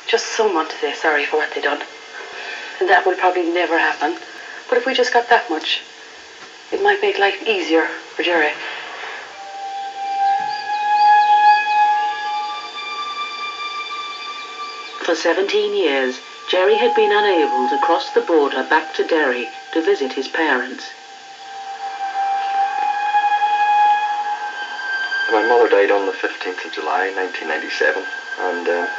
Just someone to say sorry for what they done. And that will probably never happen. But if we just got that much, it might make life easier for Derry. For 17 years, Jerry had been unable to cross the border back to Derry to visit his parents. My mother died on the 15th of July 1997, and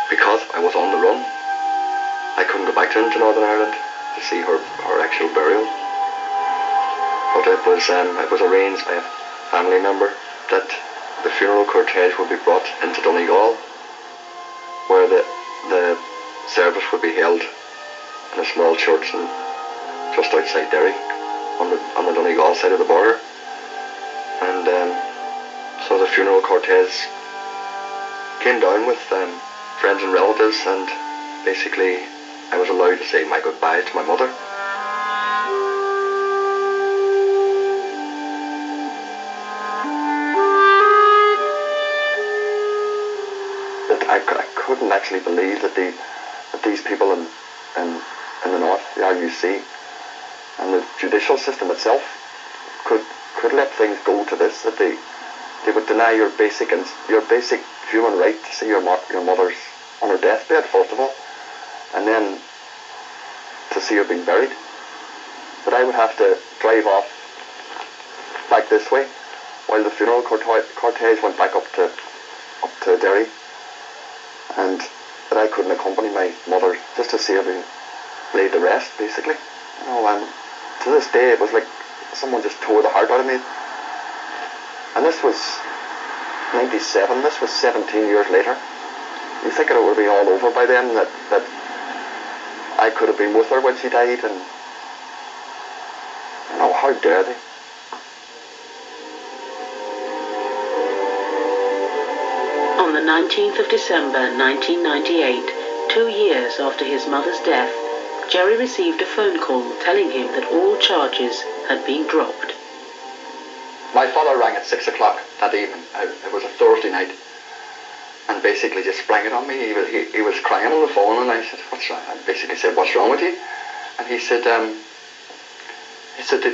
because I was on the run, I couldn't go back to Northern Ireland to see her actual burial. But it was arranged by a family member that the funeral cortege would be brought into Donegal, where the service would be held in a small church just outside Derry, on the Donegal side of the border. And so the funeral cortege came down with friends and relatives, and basically I was allowed to say my goodbye to my mother. I couldn't actually believe that these people in the north, the RUC, and the judicial system itself could let things go to this, that they would deny your basic human right to see your mother's on her deathbed, first of all, and then to see her being buried. But I would have to drive off back this way while the funeral cortege went back up to Derry, and that I couldn't accompany my mother just to see her being laid to rest, basically. You know, and to this day it was like someone just tore the heart out of me. And this was 97, this was 17 years later. You think it would be all over by then, that I could have been with her when she died, and you know, how dare they? On the 19th of December 1998, 2 years after his mother's death, Jerry received a phone call telling him that all charges had been dropped. My father rang at 6 o'clock that evening. It was a Thursday night, and basically just sprang it on me. He was crying on the phone, and I said, "What's wrong?" I basically said, "What's wrong with you?" And he said, "They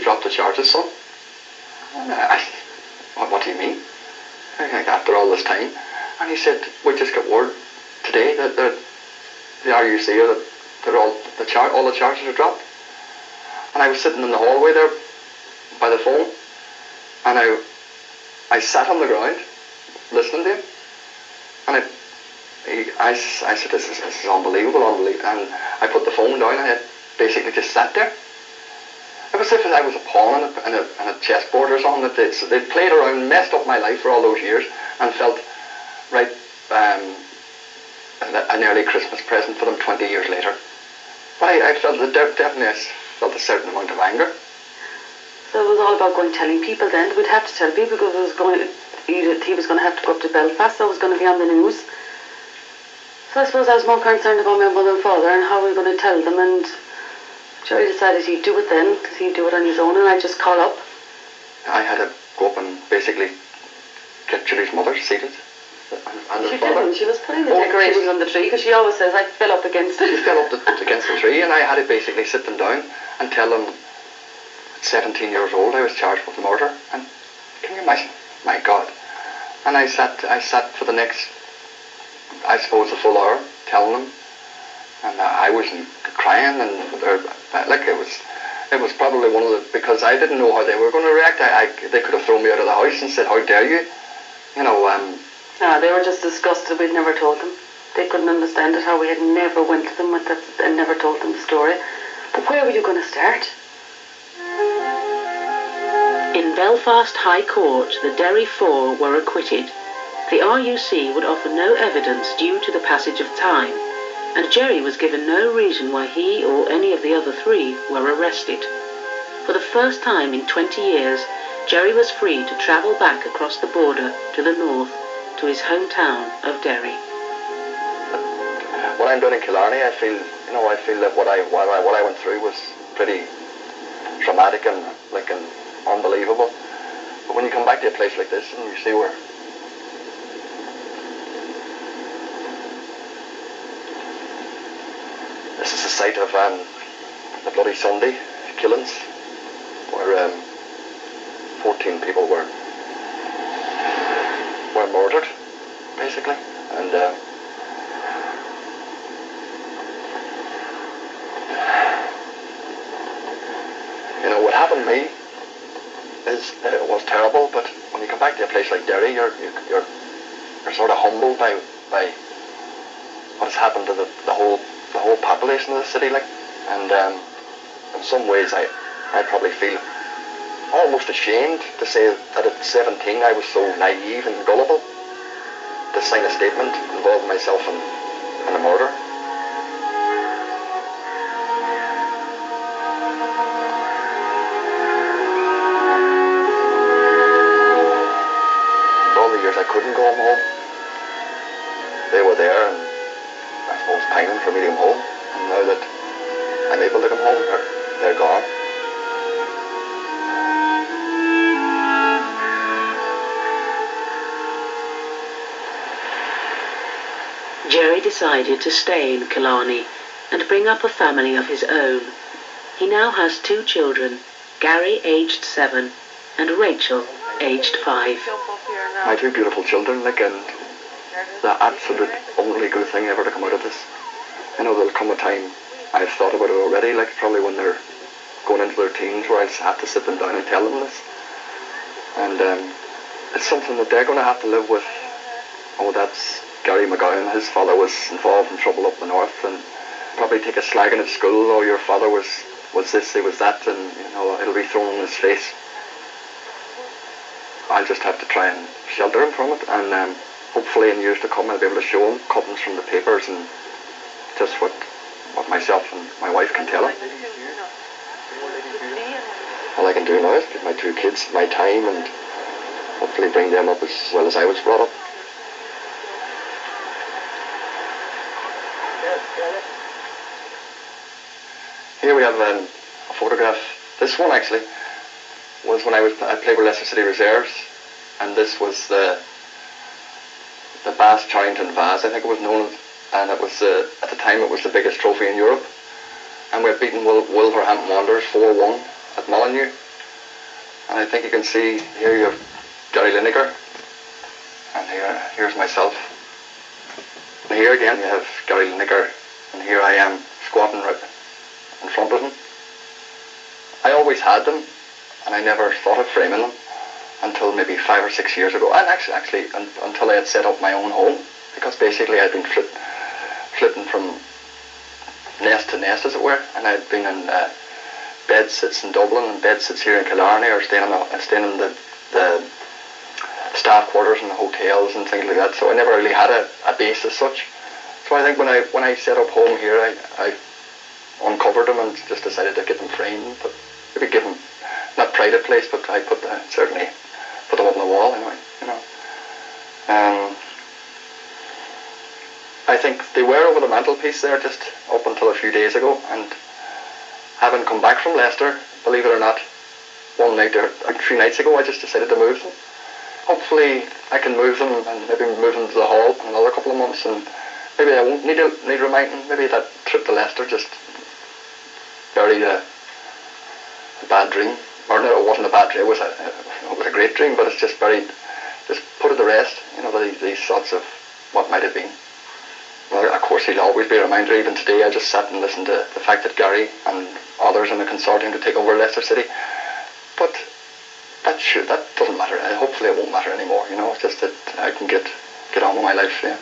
dropped the charges, son." And I said, "What do you mean? After all this time?" And he said, "We just got word today that the RUC are that all the charges are dropped." And I was sitting in the hallway there by the phone, and I sat on the ground listening to him, and I said, this is unbelievable, and I put the phone down, and I basically just sat there. It was as if I was a pawn in a chessboard or something, that they'd played around, messed up my life for all those years, and felt right an early Christmas present for them 20 years later. But I felt definitely a certain amount of anger. So it was all about going telling people then. We'd have to tell people, because he was going to have to go up to Belfast, so it was going to be on the news. So I suppose I was more concerned about my mother and father and how we were going to tell them, and Jerry decided he'd do it then, because he'd do it on his own, and I'd just call up. I had to go up and basically get Judy's mother seated. And she didn't. She was putting the decorations on the tree, because she always says, I fell up against it. She fell up against the tree, and I had to basically sit them down and tell them at 17 years old I was charged with murder. And can you imagine? My God. And I sat for the next, I suppose, a full hour telling them, and I wasn't crying, and it was probably one of the, because I didn't know how they were going to react. They could have thrown me out of the house and said, "How dare you?" You know. They were just disgusted we'd never told them. They couldn't understand it, how we had never went to them with that and never told them the story. But where were you going to start? In Belfast High Court, the Derry Four were acquitted. The RUC would offer no evidence due to the passage of time, and Jerry was given no reason why he or any of the other three were arrested. For the first time in 20 years, Jerry was free to travel back across the border to the north, to his hometown of Derry. When I'm down in Killarney, I feel that what I went through was pretty traumatic and unbelievable. But when you come back to a place like this and you see site of the Bloody Sunday killings, where 14 people were murdered, basically, and you know what happened to me is it was terrible. But when you come back to a place like Derry, you're sort of humbled by what has happened to the whole population of the city, like, and in some ways I probably feel almost ashamed to say that at 17 I was so naive and gullible to sign a statement involving myself in a murder. All the years I couldn't go home, they were there, and I suppose pining for me to come home. And now that I'm able to come home, they're gone. Jerry decided to stay in Killarney and bring up a family of his own. He now has 2 children, Gary, aged 7, and Rachel, aged 5. My 2 beautiful children, like, and the absolute only good thing ever to come out of this. I know there'll come a time, I've thought about it already, like probably when they're going into their teens, where I'll have to sit them down and tell them this. And it's something that they're going to have to live with. Oh, that's Gary McGowan. His father was involved in trouble up the north, and probably take a slagging at school. Oh, your father was this, he was that, and you know, it'll be thrown in his face. I'll just have to try and shelter him from it, and hopefully in years to come I'll be able to show him cuttings from the papers and just what myself and my wife can tell him. All I can do now is give my 2 kids my time and hopefully bring them up as well as I was brought up. Here we have a photograph. This one actually was when I played with Leicester City Reserves, and this was the Bass Charrington Vase, I think it was known as, and it was at the time it was the biggest trophy in Europe, and we had beaten Wolverhampton Wanderers 4-1 at Molyneux. And I think you can see here you have Gary Lineker, and here's myself. And here again you have Gary Lineker, and here I am squatting right in front of him. I always had them, and I never thought of framing them until maybe 5 or 6 years ago, and actually until I had set up my own home, because basically I'd been flitting from nest to nest, as it were, and I'd been in bed sits in Dublin and bed sits here in Killarney, or staying in the staff quarters and the hotels and things like that. So I never really had a base as such. So I think when I set up home here, I uncovered them and just decided to get them framed, but maybe give them not pride of place, but I certainly put them up on the wall anyway, you know. I think they were over the mantelpiece there just up until a few days ago, and having come back from Leicester, believe it or not, one night or 3 nights ago, I just decided to move them. Hopefully I can move them and maybe move them to the hall in another couple of months, and maybe I won't need reminding. Maybe that trip to Leicester just buried a bad dream. Or no, it wasn't a bad dream, it was a great dream, but it's just buried, just put it to rest, you know, these thoughts of what might have been. Well, of course he'll always be a reminder. Even today I just sat and listened to the fact that Gary and others in the consortium to take over Leicester City. But that doesn't matter. Hopefully it won't matter anymore, you know. It's just that I can get on with my life, yeah.